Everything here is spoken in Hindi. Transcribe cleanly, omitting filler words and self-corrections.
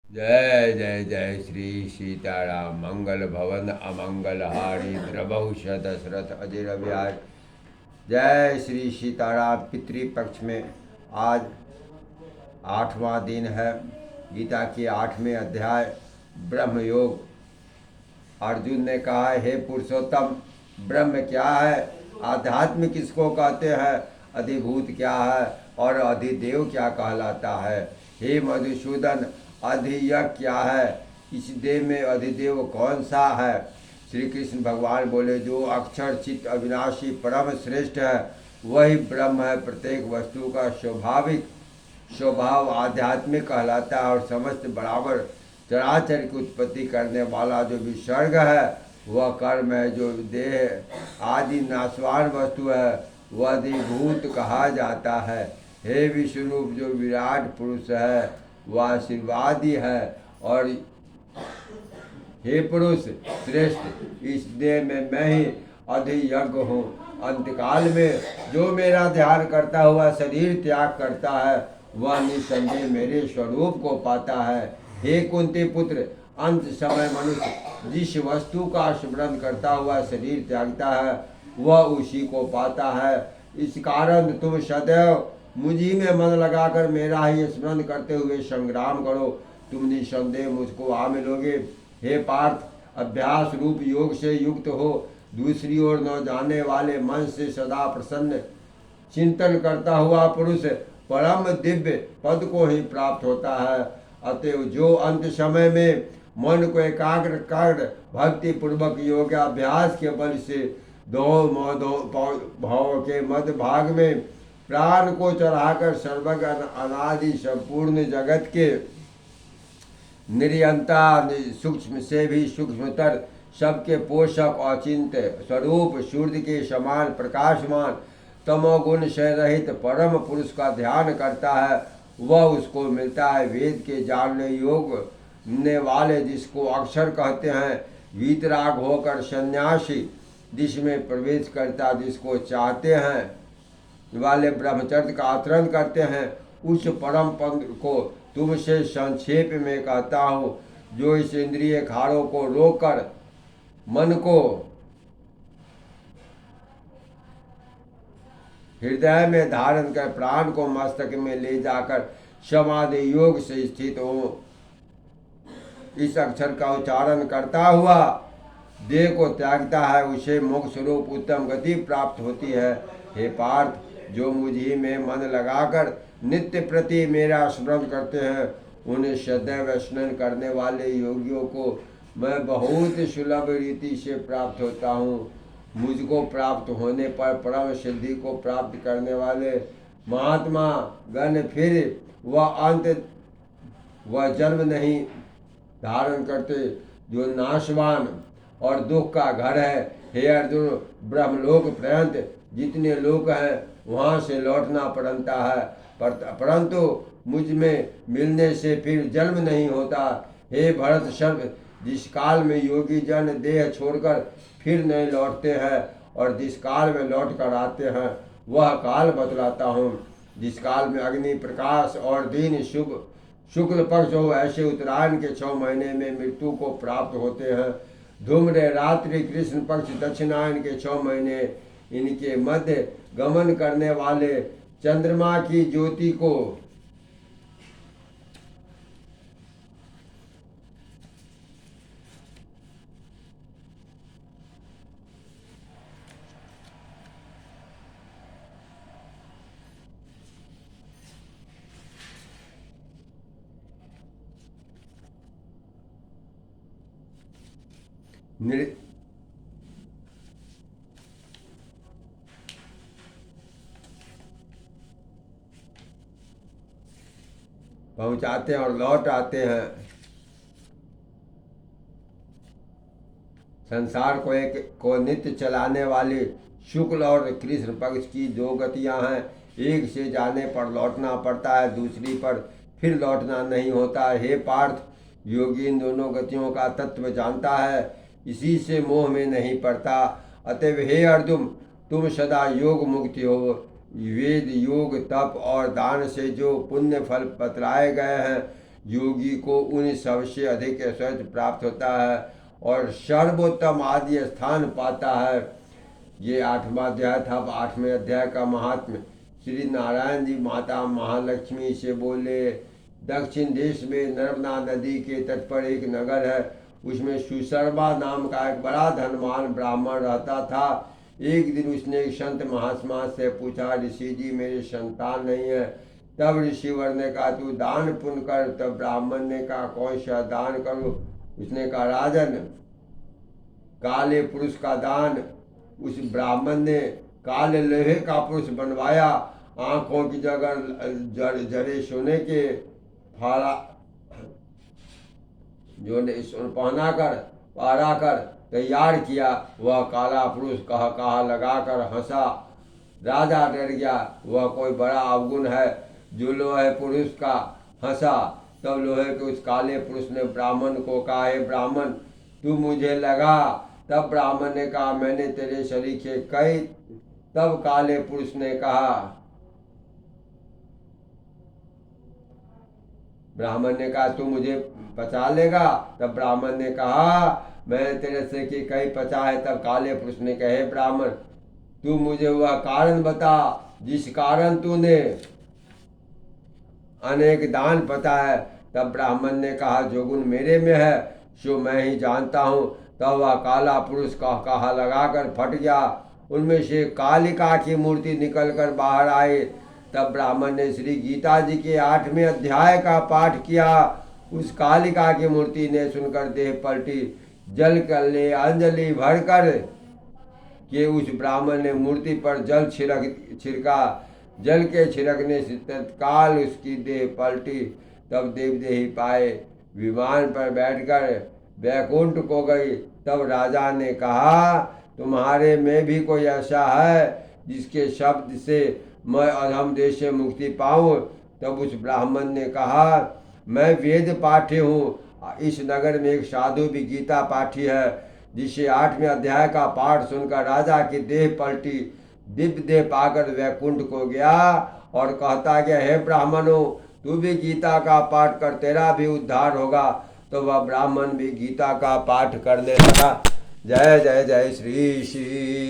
जय जय जय श्री सीताराम। मंगल भवन अमंगल हारी द्रवहुष दशरथ अजर विहार। जय श्री सीताराम। पितृपक्ष में आज 8वां दिन है। गीता के 8वें अध्याय ब्रह्म योग। अर्जुन ने कहा, हे पुरुषोत्तम, ब्रह्म क्या है? आध्यात्म किसको कहते हैं? अधिभूत क्या है और अधिदेव क्या कहलाता है? हे मधुसूदन, अधियज्ञ क्या है? इस देव में अधिदेव कौन सा है? श्री कृष्ण भगवान बोले, जो अक्षर चित्त अविनाशी परम श्रेष्ठ है वही ब्रह्म है। प्रत्येक वस्तु का स्वाभाविक स्वभाव आध्यात्मिक कहलाता है और समस्त बराबर चराचर की उत्पत्ति करने वाला जो विसर्ग है वह कर्म है। जो देह आदि नाशवान वस्तु है वह अधिभूत कहा जाता है। हे विश्वरूप, जो विराट पुरुष है वह आशीर्वादी है। और हे पुरुष श्रेष्ठ, इस देह में मैं ही अधियज्ञ हूँ। अंतकाल में जो मेरा ध्यान करता हुआ शरीर त्याग करता है वह निसंदेह मेरे स्वरूप को पाता है। हे कुंती पुत्र, अंत समय मनुष्य जिस वस्तु का स्मरण करता हुआ शरीर त्यागता है वह उसी को पाता है। इस कारण तुम सदैव मुझी में मन लगाकर मेरा ही स्मरण करते हुए संग्राम करो। तुम निसंदेह मुझको आ मिलोगे। हे पार्थ, अभ्यास रूप योग से युक्त हो दूसरी ओर न जाने वाले मन से सदा प्रसन्न चिंतन करता हुआ पुरुष परम दिव्य पद को ही प्राप्त होता है। अतएव जो अंत समय में मन को एकाग्र कर भक्ति पूर्वक योगाभ्यास के बल से दो भाव के मध्य भाग में प्राण को चढ़ाकर सर्वज्ञ अनादि संपूर्ण जगत के निरंता सूक्ष्म से भी सूक्ष्मतर सबके पोषक अचिंत्य स्वरूप सूर्य के समान प्रकाशमान तमोगुण से रहित परम पुरुष का ध्यान करता है वह उसको मिलता है। वेद के जानने योगने वाले जिसको अक्षर कहते हैं, वीतराग होकर सन्यासी जिसमें प्रवेश करता जिसको चाहते हैं वाले ब्रह्मचर्य का आचरण करते हैं, उस परम पद को तुमसे संक्षेप में कहता हूँ। जो इस इंद्रिय खारों को रोककर मन को हृदय में धारण कर प्राण को मस्तक में ले जाकर समाधि योग से स्थित हो, इस अक्षर का उच्चारण करता हुआ देह को त्यागता है, उसे मोक्ष रूप उत्तम गति प्राप्त होती है। हे पार्थ, जो मुझी में मन लगाकर नित्य प्रति मेरा स्मरण करते हैं उन्हें सदैव स्मरण करने वाले योगियों को मैं बहुत सुलभ रीति से प्राप्त होता हूँ। मुझको प्राप्त होने पर परम सिद्धि को प्राप्त करने वाले महात्मा गण फिर वह जन्म नहीं धारण करते जो नाशवान और दुख का घर है। हे अर्जुन, ब्रह्मलोक पर्यंत जितने लोग हैं वहाँ से लौटना पड़ता है, परंतु मुझ में मिलने से फिर जन्म नहीं होता। हे भरत सर्व, जिस काल में योगी जन देह छोड़कर फिर नहीं लौटते हैं और जिस काल में लौट कर आते हैं वह काल बतलाता हूँ। जिस काल में अग्नि प्रकाश और दिन शुभ शुक्ल पक्ष हो, ऐसे उत्तरायण के 6 महीने में मृत्यु को प्राप्त होते हैं। धूम्र रात्रि कृष्ण पक्ष दक्षिणायन के 6 महीने इनके मध्य गमन करने वाले चंद्रमा की ज्योति को पहुंचाते हैं और लौट आते हैं। संसार को नित्य चलाने वाली शुक्ल और कृष्ण पक्ष की 2 गतियां हैं। एक से जाने पर लौटना पड़ता है, दूसरी पर फिर लौटना नहीं होता। हे पार्थ, योगी इन दोनों गतियों का तत्व जानता है, इसी से मोह में नहीं पड़ता। अतएव हे अर्जुन, तुम सदा योग मुक्ति हो। वेद योग तप और दान से जो पुण्य फल बतलाए गए हैं योगी को उन सबसे अधिक ऐश्वर्य प्राप्त होता है और सर्वोत्तम आदि स्थान पाता है। ये 8वां अध्याय था। 8वें अध्याय का महात्म्य। श्री नारायण जी माता महालक्ष्मी से बोले, दक्षिण देश में नर्मदा नदी के तट पर एक नगर है, उसमें सुशर्मा नाम का एक बड़ा धनवान ब्राह्मण रहता था। एक दिन उसने एक संत महात्मा से पूछा, ऋषि जी मेरे संतान नहीं है। तब ऋषिवर ने कहा, तू दान पुण्य कर। तब ब्राह्मण ने कहा, कौन सा दान करूं? उसने कहा, राजन, काले पुरुष का दान। उस ब्राह्मण ने काले लोहे का पुरुष बनवाया, आंखों की जगह जड़े सोने के फाड़ा जो पहना कर पहरा कर तैयार किया। वह काला पुरुष कहा लगाकर हंसा। राजा डर गया, वह कोई बड़ा अवगुण है जो लोहे पुरुष का हंसा। तब लोहे के उस काले पुरुष ने ब्राह्मण को कहा, हे ब्राह्मण, तू मुझे लगा। तब ब्राह्मण ने कहा, मैंने तेरे सरीखे कई। तब काले पुरुष ने कहा, ब्राह्मण ने कहा, तू मुझे पचा लेगा? तब ब्राह्मण ने कहा, मैंने तेरे से कि कई पचा है। तब काले पुरुष ने कहे, ब्राह्मण, तू मुझे वह कारण बता जिस कारण तूने अनेक दान पता है। तब ब्राह्मण ने कहा, जो गुण मेरे में है सो मैं ही जानता हूँ। तब वह काला पुरुष कहा लगाकर फट गया। उनमें से कालिका की मूर्ति निकलकर बाहर आई। तब ब्राह्मण ने श्री गीता जी के 8वें अध्याय का पाठ किया। उस कालिका की मूर्ति ने सुनकर देह पलटी। जल कर ले अंजलि भरकर के उस ब्राह्मण ने मूर्ति पर जल छिड़का। जल के छिड़कने से तत्काल उसकी देह पलटी। तब देवदेही पाए विमान पर बैठकर वैकुंठ को गई। तब राजा ने कहा, तुम्हारे में भी कोई ऐसा है जिसके शब्द से मैं अधम देश से मुक्ति पाऊं? तब उस ब्राह्मण ने कहा, मैं वेद पाठी हूँ। इस नगर में एक साधु भी गीता पाठी है, जिसे 8वें अध्याय का पाठ सुनकर राजा की देह पलटी। दिव्य देह पाकर वैकुंठ को गया और कहता गया, हे ब्राह्मणों, तू भी गीता का पाठ कर, तेरा भी उद्धार होगा। तो वह ब्राह्मण भी गीता का पाठ करने लगा। जय जय जय श्री श्री।